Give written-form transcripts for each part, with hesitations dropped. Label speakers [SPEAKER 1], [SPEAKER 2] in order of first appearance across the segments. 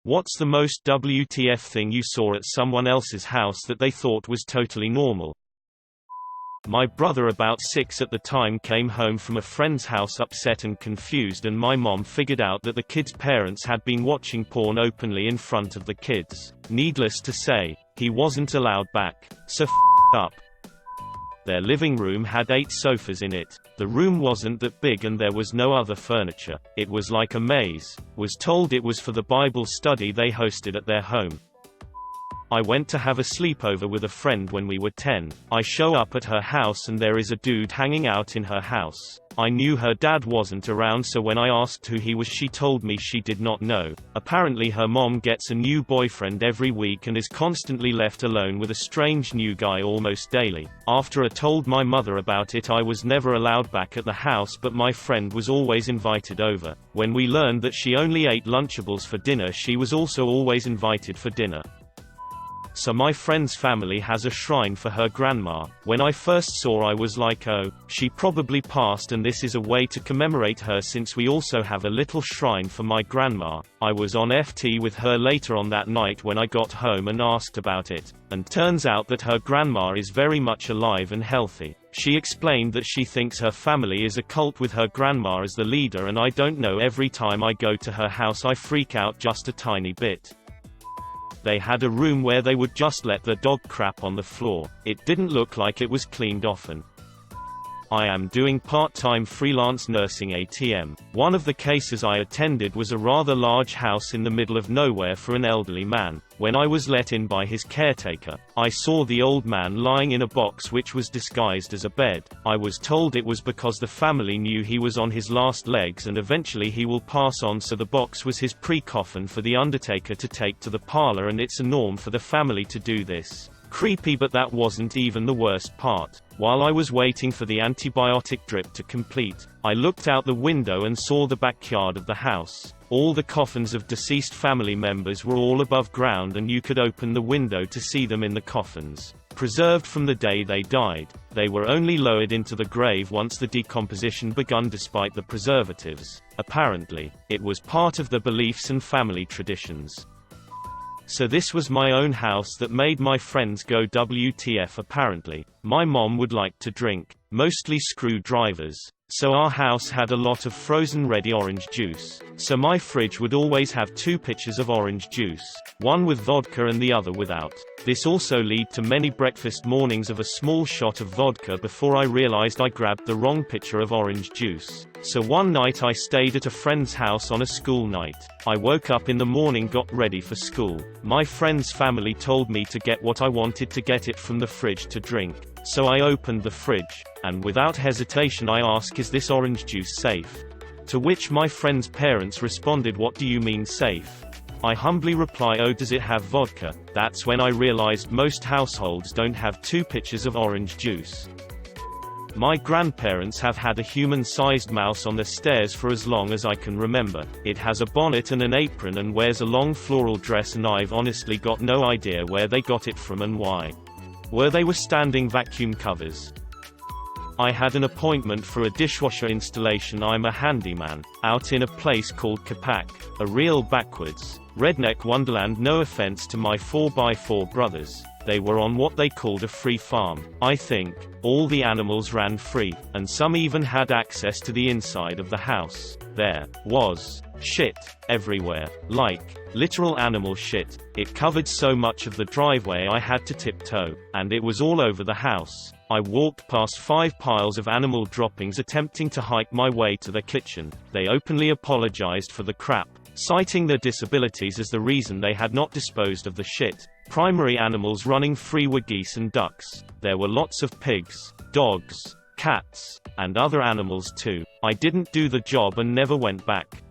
[SPEAKER 1] What's the most WTF thing you saw at someone else's house that they thought was totally normal? My brother, about 6 at the time, came home from a friend's house upset and confused, and my mom figured out that the kids' parents had been watching porn openly in front of the kids. Needless to say, he wasn't allowed back, so up. Their living room had 8 sofas in it. The room wasn't that big and there was no other furniture. It was like a maze. Was told it was for the Bible study they hosted at their home. I went to have a sleepover with a friend when we were 10. I show up at her house and there is a dude hanging out in her house. I knew her dad wasn't around, so when I asked who he was, she told me she did not know. Apparently her mom gets a new boyfriend every week and is constantly left alone with a strange new guy almost daily. After I told my mother about it, I was never allowed back at the house, but my friend was always invited over. When we learned that she only ate Lunchables for dinner, she was also always invited for dinner. So my friend's family has a shrine for her grandma. When I first saw, I was like, oh, she probably passed and this is a way to commemorate her, since we also have a little shrine for my grandma. I was on FT with her later on that night when I got home and asked about it, and turns out that her grandma is very much alive and healthy. She explained that she thinks her family is a cult with her grandma as the leader, and I don't know, every time I go to her house I freak out just a tiny bit. They had a room where they would just let their dog crap on the floor. It didn't look like it was cleaned often. I am doing part-time freelance nursing ATM. One of the cases I attended was a rather large house in the middle of nowhere for an elderly man. When I was let in by his caretaker, I saw the old man lying in a box which was disguised as a bed. I was told it was because the family knew he was on his last legs and eventually he will pass on, so the box was his pre-coffin for the undertaker to take to the parlor, and it's a norm for the family to do this. Creepy, but that wasn't even the worst part. While I was waiting for the antibiotic drip to complete, I looked out the window and saw the backyard of the house. All the coffins of deceased family members were all above ground, and you could open the window to see them in the coffins. Preserved from the day they died. They were only lowered into the grave once the decomposition begun, despite the preservatives. Apparently, it was part of the beliefs and family traditions. So this was my own house that made my friends go WTF. Apparently, my mom would like to drink, mostly screwdrivers. So our house had a lot of frozen ready orange juice. So my fridge would always have 2 pitchers of orange juice, one with vodka and the other without. This also led to many breakfast mornings of a small shot of vodka before I realized I grabbed the wrong pitcher of orange juice. So one night I stayed at a friend's house on a school night. I woke up in the morning, got ready for school. My friend's family told me to get what I wanted, to get it from the fridge to drink. So I opened the fridge, and without hesitation I asked, is this orange juice safe? To which my friend's parents responded, what do you mean safe? I humbly reply, oh, does it have vodka? That's when I realized most households don't have 2 pitchers of orange juice. My grandparents have had a human-sized mouse on the stairs for as long as I can remember. It has a bonnet and an apron and wears a long floral dress, and I've honestly got no idea where they got it from and why. Were standing vacuum covers? I had an appointment for a dishwasher installation. I'm a handyman, out in a place called Kapak, a real backwards, redneck wonderland. No offense to my 4x4 brothers. They were on what they called a free farm. I think all the animals ran free, and some even had access to the inside of the house. There was shit everywhere, like literal animal shit. It covered so much of the driveway I had to tiptoe, and it was all over the house. I walked past 5 piles of animal droppings attempting to hike my way to the kitchen. They openly apologized for the crap, citing their disabilities as the reason they had not disposed of the shit. Primary animals running free were geese and ducks. There were lots of pigs, dogs, cats, and other animals too. I didn't do the job and never went back.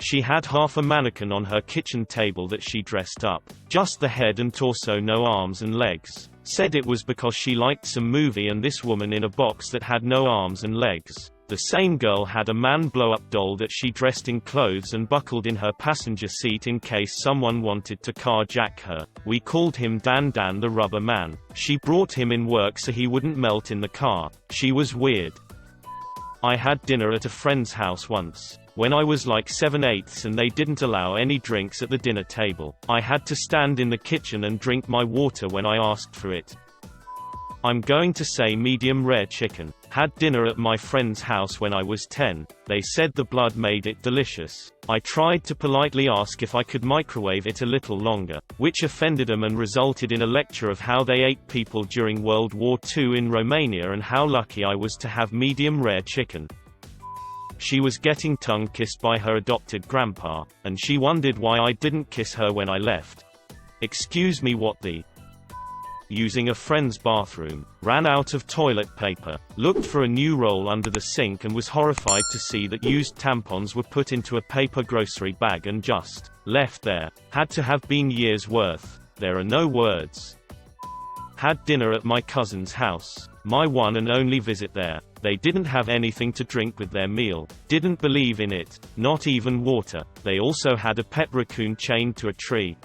[SPEAKER 1] She had half a mannequin on her kitchen table that she dressed up. Just the head and torso, no arms and legs. Said it was because she liked some movie, and this woman in a box that had no arms and legs. The same girl had a man blow-up doll that she dressed in clothes and buckled in her passenger seat in case someone wanted to carjack her. We called him Dan Dan the Rubber Man. She brought him in work so he wouldn't melt in the car. She was weird. I had dinner at a friend's house once, when I was like 7/8 and they didn't allow any drinks at the dinner table. I had to stand in the kitchen and drink my water when I asked for it. I'm going to say medium rare chicken. Had dinner at my friend's house when I was 10. They said the blood made it delicious. I tried to politely ask if I could microwave it a little longer, which offended them and resulted in a lecture of how they ate people during World War II in Romania and how lucky I was to have medium rare chicken. She was getting tongue-kissed by her adopted grandpa, and she wondered why I didn't kiss her when I left. Excuse me, what the? Using a friend's bathroom, ran out of toilet paper, looked for a new roll under the sink and was horrified to see that used tampons were put into a paper grocery bag and just left there. Had to have been years worth. There are no words. Had dinner at my cousin's house. My one and only visit there. They didn't have anything to drink with their meal. Didn't believe in it. Not even water. They also had a pet raccoon chained to a tree.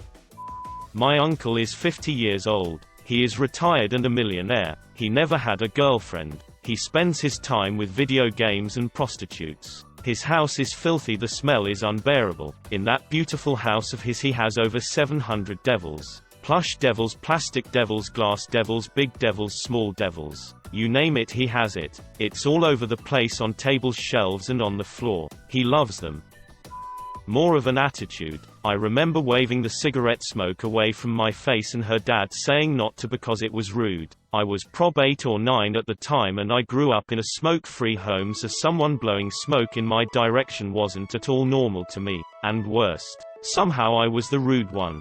[SPEAKER 1] My uncle is 50 years old. He is retired and a millionaire. He never had a girlfriend. He spends his time with video games and prostitutes. His house is filthy, the smell is unbearable. In that beautiful house of his he has over 700 devils. Plush devils, plastic devils, glass devils, big devils, small devils. You name it, he has it. It's all over the place, on tables, shelves and on the floor. He loves them. More of an attitude. I remember waving the cigarette smoke away from my face and her dad saying not to because it was rude. I was prob 8 or 9 at the time and I grew up in a smoke-free home, so someone blowing smoke in my direction wasn't at all normal to me. And worst, somehow I was the rude one.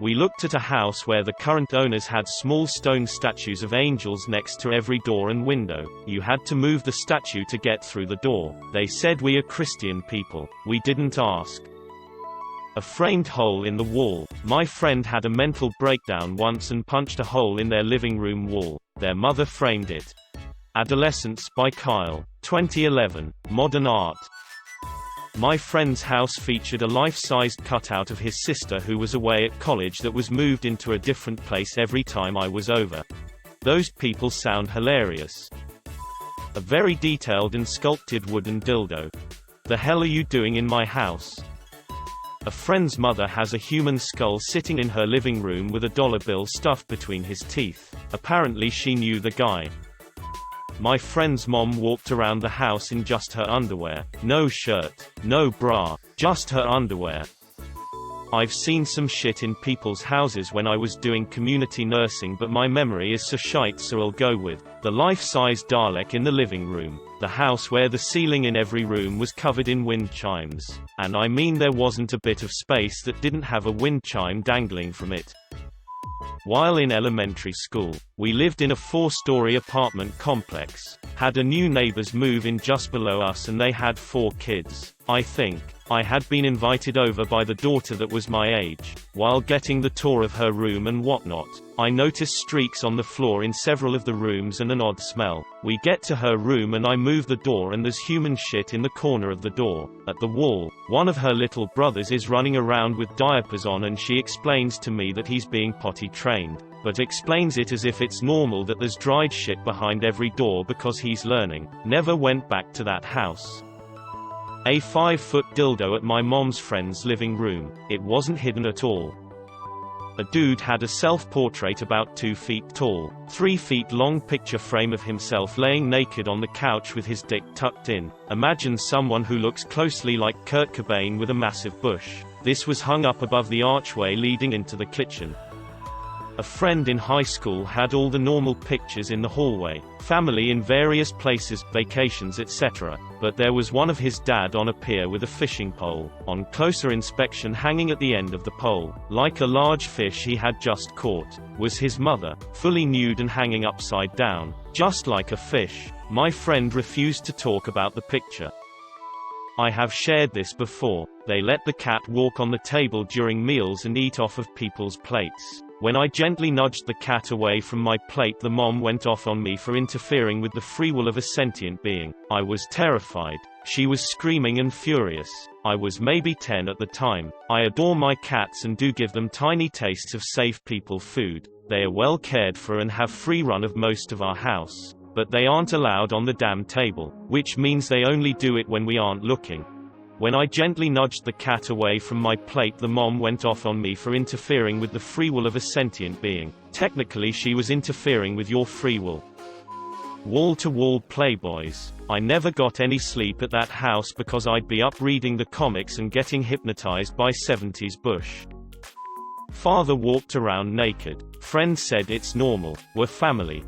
[SPEAKER 1] We looked at a house where the current owners had small stone statues of angels next to every door and window. You had to move the statue to get through the door. They said we are Christian people. We didn't ask. A framed hole in the wall. My friend had a mental breakdown once and punched a hole in their living room wall. Their mother framed it. Adolescence by Kyle. 2011. Modern art. My friend's house featured a life-sized cutout of his sister who was away at college that was moved into a different place every time I was over. Those people sound hilarious. A very detailed and sculpted wooden dildo. The hell are you doing in my house? A friend's mother has a human skull sitting in her living room with a dollar bill stuffed between his teeth. Apparently she knew the guy. My friend's mom walked around the house in just her underwear. No shirt, no bra, just her underwear. I've seen some shit in people's houses when I was doing community nursing, but my memory is so shite, so I'll go with the life-size Dalek in the living room. The house where the ceiling in every room was covered in wind chimes. And I mean there wasn't a bit of space that didn't have a wind chime dangling from it. While in elementary school, we lived in a 4-story apartment complex. Had a new neighbors move in just below us and they had 4 kids. I think I had been invited over by the daughter that was my age. While getting the tour of her room and whatnot, I noticed streaks on the floor in several of the rooms and an odd smell. We get to her room and I move the door and there's human shit in the corner of the door. At the wall, one of her little brothers is running around with diapers on and she explains to me that he's being potty trained, but explains it as if it's normal that there's dried shit behind every door because he's learning. Never went back to that house. A 5-foot dildo at my mom's friend's living room. It wasn't hidden at all. A dude had a self-portrait about 2 feet tall, 3 feet long picture frame of himself laying naked on the couch with his dick tucked in. Imagine someone who looks closely like Kurt Cobain with a massive bush. This was hung up above the archway leading into the kitchen. A friend in high school had all the normal pictures in the hallway, family in various places, vacations, etc. But there was one of his dad on a pier with a fishing pole, on closer inspection hanging at the end of the pole, like a large fish he had just caught, was his mother, fully nude and hanging upside down, just like a fish. My friend refused to talk about the picture. I have shared this before. They let the cat walk on the table during meals and eat off of people's plates. When I gently nudged the cat away from my plate, the mom went off on me for interfering with the free will of a sentient being. I was terrified. She was screaming and furious. I was maybe 10 at the time. I adore my cats and do give them tiny tastes of safe people food. They are well cared for and have free run of most of our house. But they aren't allowed on the damn table, which means they only do it when we aren't looking. When I gently nudged the cat away from my plate, the mom went off on me for interfering with the free will of a sentient being. Technically she was interfering with your free will. Wall-to-wall playboys. I never got any sleep at that house because I'd be up reading the comics and getting hypnotized by 70s Bush. Father walked around naked. Friend said it's normal. We're family.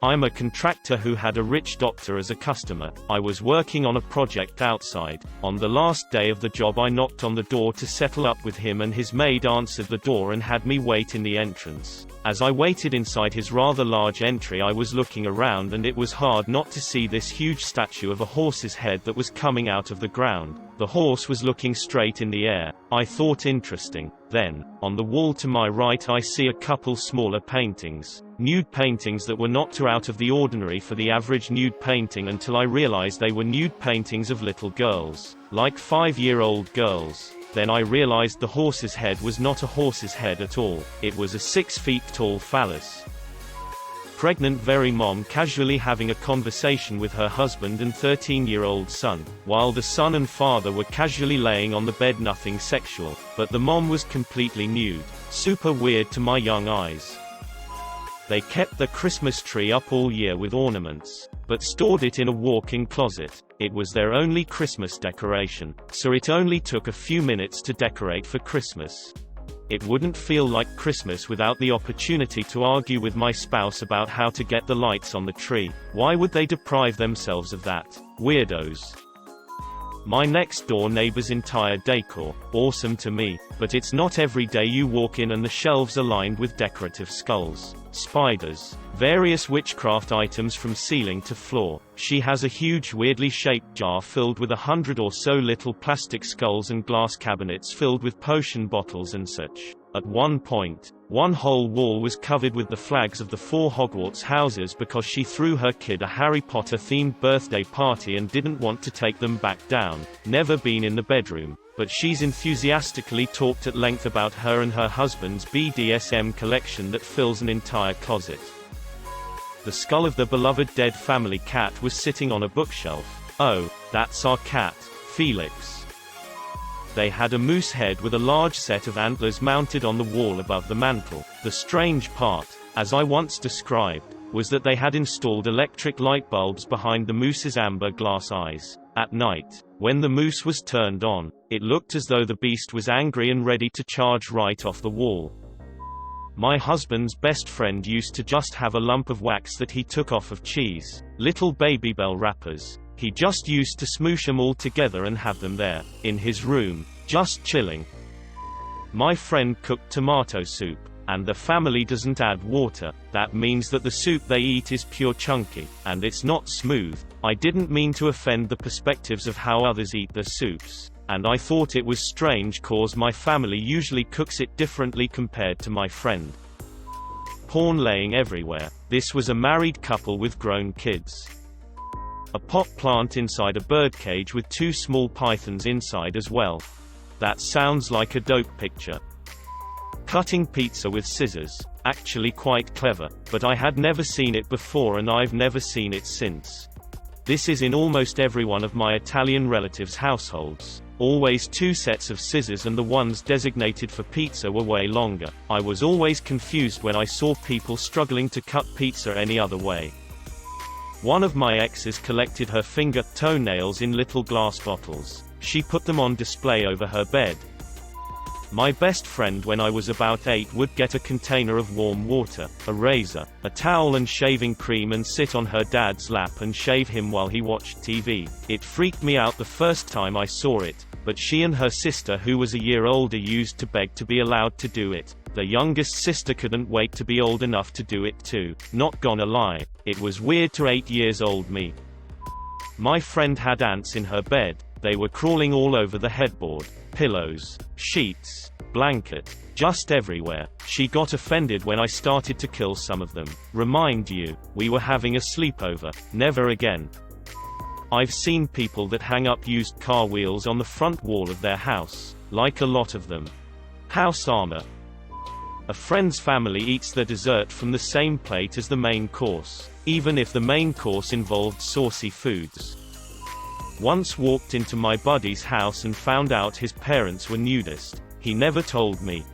[SPEAKER 1] I'm a contractor who had a rich doctor as a customer. I was working on a project outside. On the last day of the job I knocked on the door to settle up with him, and his maid answered the door and had me wait in the entrance. As I waited inside his rather large entry, I was looking around, and it was hard not to see this huge statue of a horse's head that was coming out of the ground. The horse was looking straight in the air. I thought interesting. Then, on the wall to my right I see a couple smaller paintings. Nude paintings that were not too out of the ordinary for the average nude painting, until I realized they were nude paintings of little girls. Like 5-year-old girls. Then I realized the horse's head was not a horse's head at all. It was a 6 feet tall phallus. Pregnant very mom casually having a conversation with her husband and 13-year-old son, while the son and father were casually laying on the bed, nothing sexual, but the mom was completely nude. Super weird to my young eyes. They kept the Christmas tree up all year with ornaments, but stored it in a walk-in closet. It was their only Christmas decoration, so it only took a few minutes to decorate for Christmas. It wouldn't feel like Christmas without the opportunity to argue with my spouse about how to get the lights on the tree. Why would they deprive themselves of that? Weirdos. My next door neighbor's entire decor. Awesome to me, but it's not every day you walk in and the shelves are lined with decorative skulls, spiders, various witchcraft items from ceiling to floor. She has a huge weirdly shaped jar filled with 100 or so little plastic skulls and glass cabinets filled with potion bottles and such. At one point, one whole wall was covered with the flags of the 4 Hogwarts houses because she threw her kid a Harry Potter-themed birthday party and didn't want to take them back down. Never been in the bedroom, but she's enthusiastically talked at length about her and her husband's BDSM collection that fills an entire closet. The skull of the beloved dead family cat was sitting on a bookshelf. Oh, that's our cat, Felix. They had a moose head with a large set of antlers mounted on the wall above the mantel. The strange part, as I once described, was that they had installed electric light bulbs behind the moose's amber glass eyes. At night, when the moose was turned on, it looked as though the beast was angry and ready to charge right off the wall. My husband's best friend used to just have a lump of wax that he took off of cheese, little Babybel wrappers. He just used to smoosh them all together and have them there, in his room, just chilling. My friend cooked tomato soup, and the family doesn't add water. That means that the soup they eat is pure chunky, and it's not smooth. I didn't mean to offend the perspectives of how others eat their soups, and I thought it was strange cause my family usually cooks it differently compared to my friend. Porn laying everywhere. This was a married couple with grown kids. A pot plant inside a birdcage with 2 small pythons inside as well. That sounds like a dope picture. Cutting pizza with scissors. Actually quite clever, but I had never seen it before and I've never seen it since. This is in almost every one of my Italian relatives' households. Always 2 sets of scissors, and the ones designated for pizza were way longer. I was always confused when I saw people struggling to cut pizza any other way. One of my exes collected her finger toenails in little glass bottles. She put them on display over her bed. My best friend when I was about 8 would get a container of warm water, a razor, a towel and shaving cream and sit on her dad's lap and shave him while he watched TV. It freaked me out the first time I saw it, but she and her sister, who was a year older, used to beg to be allowed to do it. The youngest sister couldn't wait to be old enough to do it too. Not gonna lie, it was weird to 8 years old me. My friend had ants in her bed. They were crawling all over the headboard, pillows, sheets, blanket, just everywhere. She got offended when I started to kill some of them. Remind you, we were having a sleepover. Never again. I've seen people that hang up used car wheels on the front wall of their house. Like a lot of them. House armor. A friend's family eats their dessert from the same plate as the main course, even if the main course involved saucy foods. Once walked into my buddy's house and found out his parents were nudist. He never told me.